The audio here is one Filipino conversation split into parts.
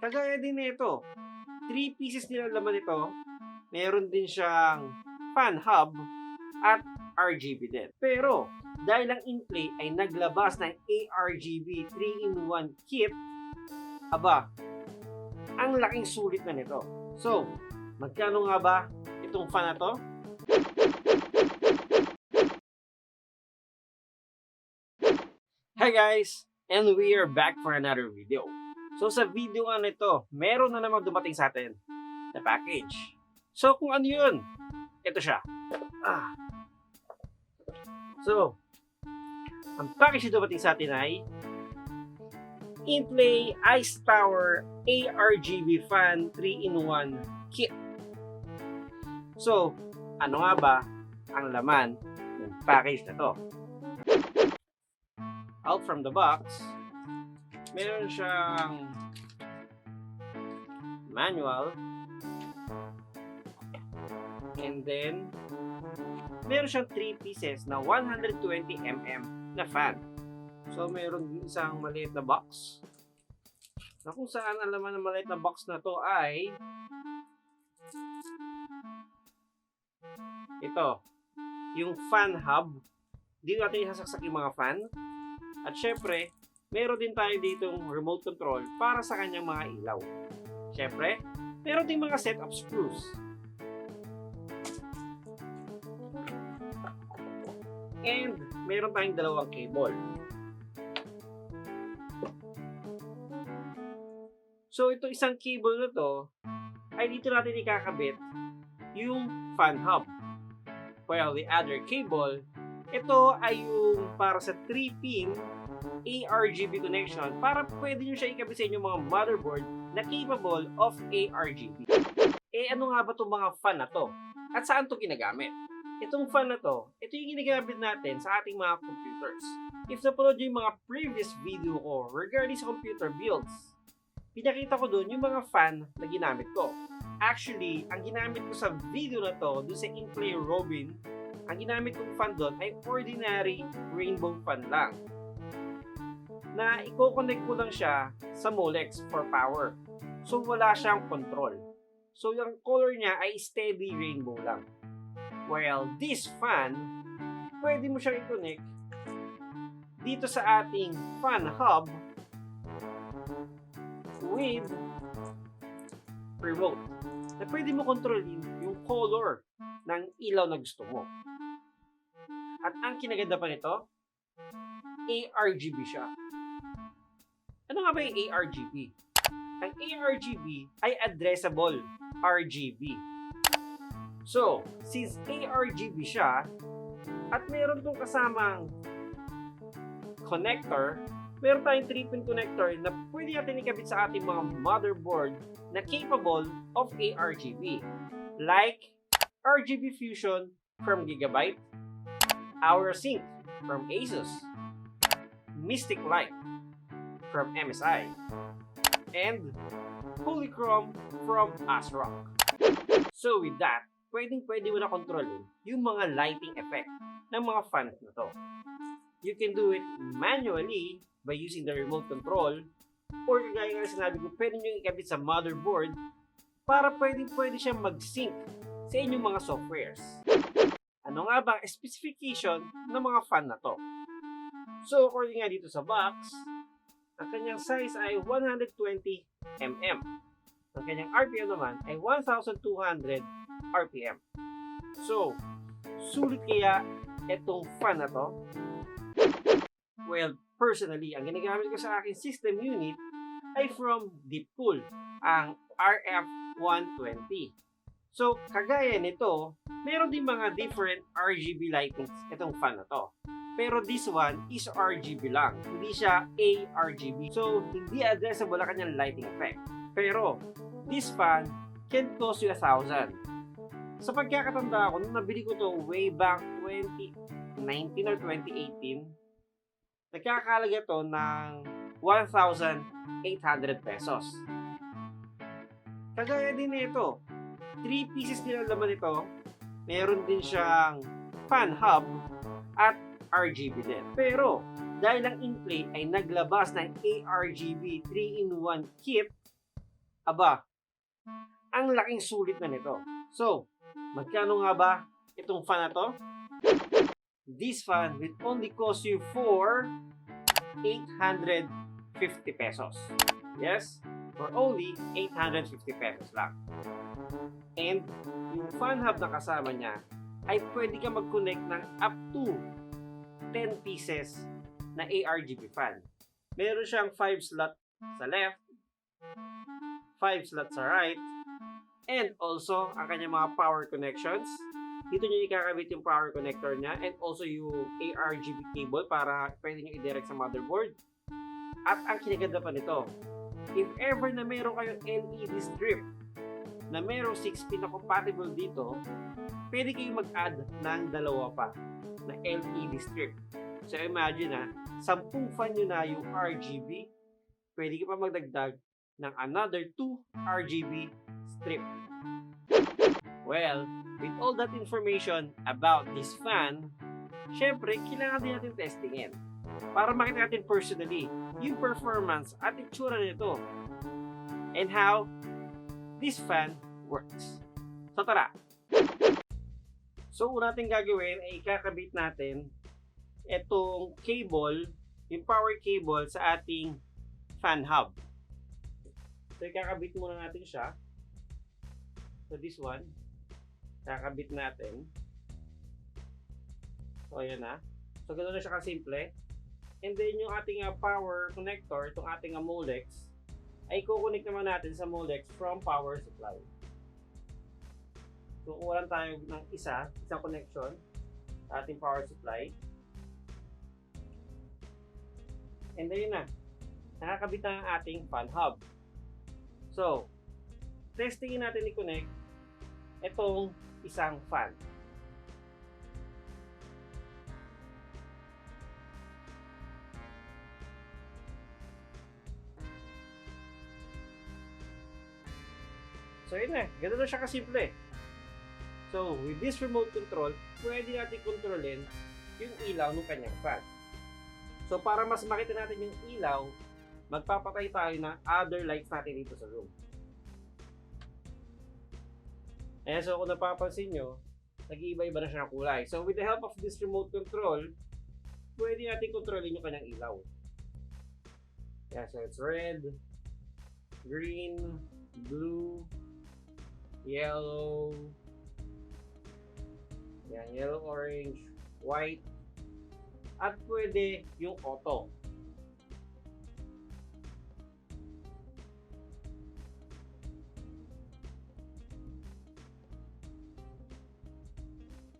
Kagaya din nito, 3 pieces din ang laman nito. Meron din siyang fan hub at RGB din. Pero dahil ang Inplay ay naglabas ng ARGB 3-in-1 kit, aba, ang laking sulit na nito. So, magkano nga ba itong fan na to? Hi guys! And we are back for another video. So sa video nga nito, meron na namang dumating sa atin na package. So kung ano yun, ito siya. So, ang package na dumating sa atin ay Inplay Ice Tower ARGB Fan 3-in-1 Kit. So, ano nga ba ang laman ng package na to? Out from the box, meron siyang manual, and then meron siyang 3 pieces na 120mm na fan. So meron din isang maliit na box na kung saan ang laman ng maliit na box na to ay ito, yung fan hub. Dito natin isasaksak yung mga fan. At syempre, meron din tayo ditong remote control para sa kanyang mga ilaw. Syempre, meron din mga setup screws. And meron tayong dalawang cable. So ito isang cable na to ay dito natin ikakabit yung fan hub. While the other cable, ito ay yung para sa 3-pin ARGB connection para pwede nyo siya ikabit sa inyong mga motherboard na capable of ARGB. Eh ano nga ba itong mga fan na to? At saan to ginagamit? Itong fan na to, ito yung ginagamit natin sa ating mga computers. If napanood nyo yung mga previous video ko regarding sa computer builds, pinakita ko doon yung mga fan na ginamit ko. Actually, ang ginamit ko sa video na to, doon sa Inplay Robin, ang ginamit kong fan doon ay ordinary rainbow fan lang. Na i-connect ko lang siya sa Molex for power. So wala siyang control. So yung color niya ay steady rainbow lang. While this fan, pwede mo siyang i-connect dito sa ating fan hub with remote. Na pwede mo kontrolin yung color ng ilaw na gusto mo. At ang kinaganda pa nito, ARGB siya. Ano nga ba yung ARGB? Ang ARGB ay addressable RGB. So, since ARGB siya, at meron tong kasamang connector, meron tayong 3-pin connector na pwede natin ikabit sa ating mga motherboard na capable of ARGB. Like RGB Fusion from Gigabyte, Sync from Asus, Mystic Light from MSI, and Polychrome from ASRock. So with that, pwede mo na kontrolin yung mga lighting effect ng mga fans na to. You can do it manually by using the remote control, or gaya nga sinabi ko, pwede nyo ikabit sa motherboard para pwede siyang mag-sync sa inyong mga softwares. Ano nga ba ang specification ng mga fan na to? So according nga dito sa box, ang kanyang size ay 120mm. Ang kanyang RPM naman ay 1,200 RPM. So, sulit kaya itong fan na to? Well, personally, ang ginagamit ko sa aking system unit ay from Deepcool, ang RF120. So, kagaya nito, meron din mga different RGB lightings itong fan na to. Pero this one is RGB lang, hindi siya ARGB. So, hindi addressable ang kanyang lighting effect. Pero, this fan can cost you 1,000. Sa pagkakatanda ko, nung nabili ko to way back 2019 or 2018, nagkakalaga to ng 1,800 pesos. Kagaya din nito, 3 pieces din ang laman nito. Meron din siyang fan hub at RGB din. Pero, dahil ang Inplay ay naglabas ng ARGB 3-in-1 kit, Aba, ang laking sulit na nito. So, magkano nga ba itong fan na to? This fan will only cost you for 850 pesos. Yes, for only 850 pesos lang. And yung fan hub na kasama niya ay pwede ka mag-connect ng up to 10 pieces na ARGB fan. Meron siyang 5 slot sa left, 5 slot sa right, and also ang kanyang mga power connections. Dito nyo ikakabit yung power connector niya and also yung ARGB cable para pwede nyo i-direct sa motherboard. At ang kinaganda pa nito, if ever na meron kayong LED strip na merong 6 pin na compatible dito, pwede kayong mag-add ng dalawa pa na LED strip. So imagine 10 fan nyo na yung RGB, pwede ka pa magdagdag ng another 2 RGB strip. Well, with all that information about this fan, syempre, kailangan din natin testingin para makita natin personally yung performance at itsura nito and how this fan works. So tara! So una natin gagawin ay ikakabit natin itong cable, yung power cable sa ating fan hub. So ikakabit muna natin siya. So this one, kakabit natin. So ayan na. So ganoon na siya kasimple. And then yung ating power connector, itong ating Molex, ay kukunik naman natin sa Molex from power supply. So kukuha tayo ng isang connection sa ating power supply. And then yun na. Nakakabit na ang ating fan hub. So, testingin natin i-connect itong isang fan. So yun na, ganoon na siya kasimple. So with this remote control, pwede natin kontrolin yung ilaw ng kanyang fan. So para mas makita natin yung ilaw, magpapatay tayo ng other lights natin dito sa room. Ayan, so kung napapansin nyo, nag-iiba-iba na siya ng kulay. So with the help of this remote control, pwede natin kontrolin yung kanyang ilaw. Yeah, so it's red, green, blue, yellow, yan, yellow, orange, white, at pwede yung auto.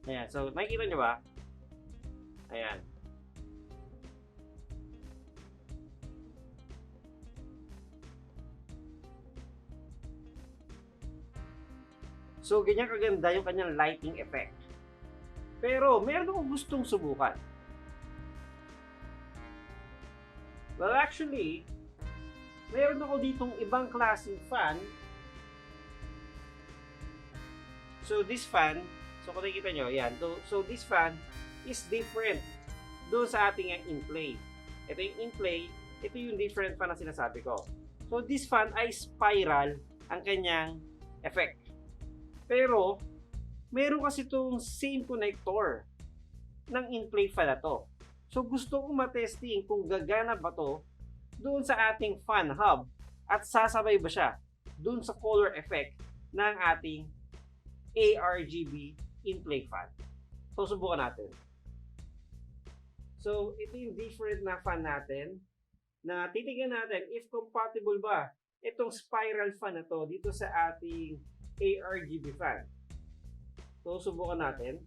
Ayan, so nakikita nyo ba? Ayan. So, ganyan kaganda yung kanyang lighting effect. Pero, meron akong gustong subukan. Well, actually, meron ako ditong ibang klaseng fan. So, this fan, so kung nakikita nyo, yan. So, this fan is different doon sa ating Inplay. Ito yung Inplay, ito yung different fan na sinasabi ko. So, this fan ay spiral ang kanyang effect. Pero, meron kasi itong same connector ng Inplay fan na to. So, gusto kong matesting kung gagana ba to doon sa ating fan hub at sasabay ba siya doon sa color effect ng ating ARGB Inplay fan. So, subukan natin. So, ito yung different na fan natin na titignan natin if compatible ba itong spiral fan na to dito sa ating ARGB fan. So, subukan natin.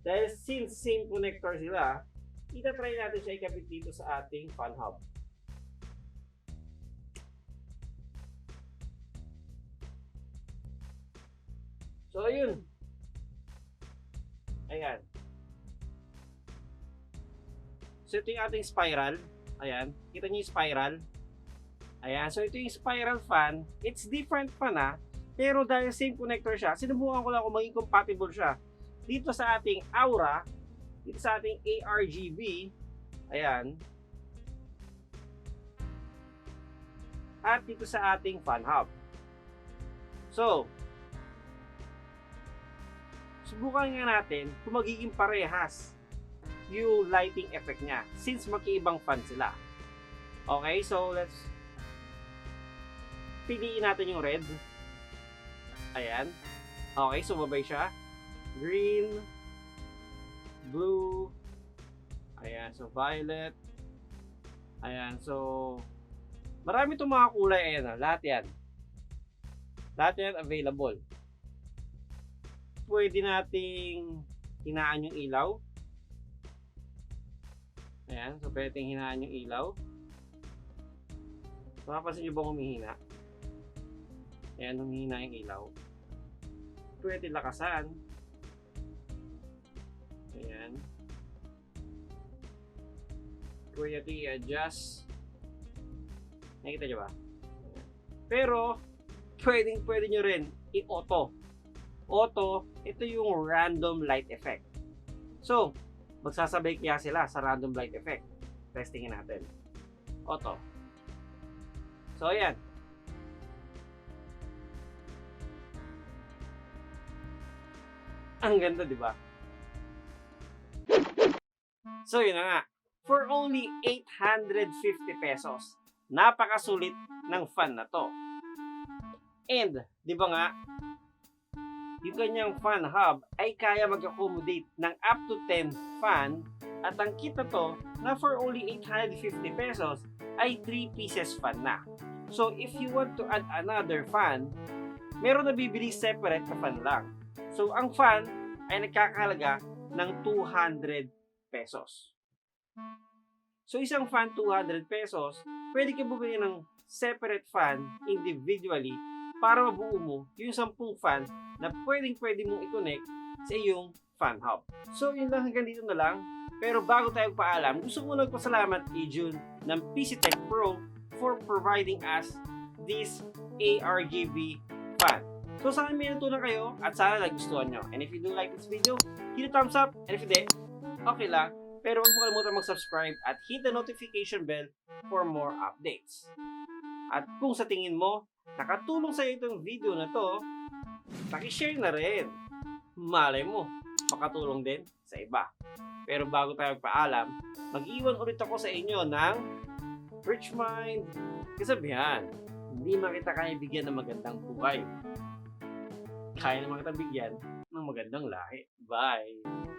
Dahil since same connector sila, itatry natin siya ikabit dito sa ating fan hub. So, ayun. Ayan. So, ito yung ating spiral. Ayan. Kita niyo yung spiral. Ayan. So, ito yung spiral fan. It's different fan pero dahil same connector siya, sinubukan ko lang kung maging compatible siya dito sa ating Aura, dito sa ating ARGB. Ayan. at dito sa ating fan hub. So, subukan nga natin kung magiging parehas yung lighting effect niya since magkaibang fan sila. Okay, so let's piliin natin yung red. Ayan. Okay, sumabay siya. Green, blue, ayan, so violet. Ayan, so marami itong mga kulay. Ayan, lahat yan. Lahat yan available. Pwede nating hinaan yung ilaw. Ayan, so pwede nating hinaan yung ilaw. Mapapansin nyo ba humihina? Ayan, humihina yung ilaw. Pwede lakasan. Ayan. Pwede natin i-adjust. Nakikita nyo ba? Ayan. Pero, pwede nyo rin i-auto. Auto, ito yung random light effect. So, magsasabay kaya sila sa random light effect. Testingin natin. Auto. So, ayan. Ang ganda, di ba? So, yun na nga. For only 850 pesos, napakasulit ng fan na to. And, di ba nga, yung kanyang fan hub ay kaya mag-accommodate ng up to 10 fan at ang kit na to na for only 850 pesos ay 3 pieces fan na. So, if you want to add another fan, meron na bibili separate na fan lang. So, ang fan ay nagkakahalaga ng 200 pesos. So, isang fan 200 pesos, pwede ka bumili ng separate fan individually para mabuo mo yung 10 fan na pwede mong i-connect sa iyong fan hub. So, yun lang, hanggang dito na lang. Pero bago tayo paalam, gusto ko muna magpasalamat kay June ng PC Tech Pro for providing us this ARGB fan. So, sana may natutunan kayo at sana nagustuhan nyo. And if you do like this video, hit the thumbs up. And if you did, okay lang. Pero huwag mo kalimutan mag-subscribe at hit the notification bell for more updates. At kung sa tingin mo, nakatulong sa iyo itong video na to, paki-share na rin. Malay mo, makatulong din sa iba. Pero bago tayo magpaalam, mag-iwan ulit ako sa inyo ng Rich Mind kasabihan. Hindi makita kaya bigyan ng magandang buhay. Kaya naman kita bigyan ng magandang lahi. Bye!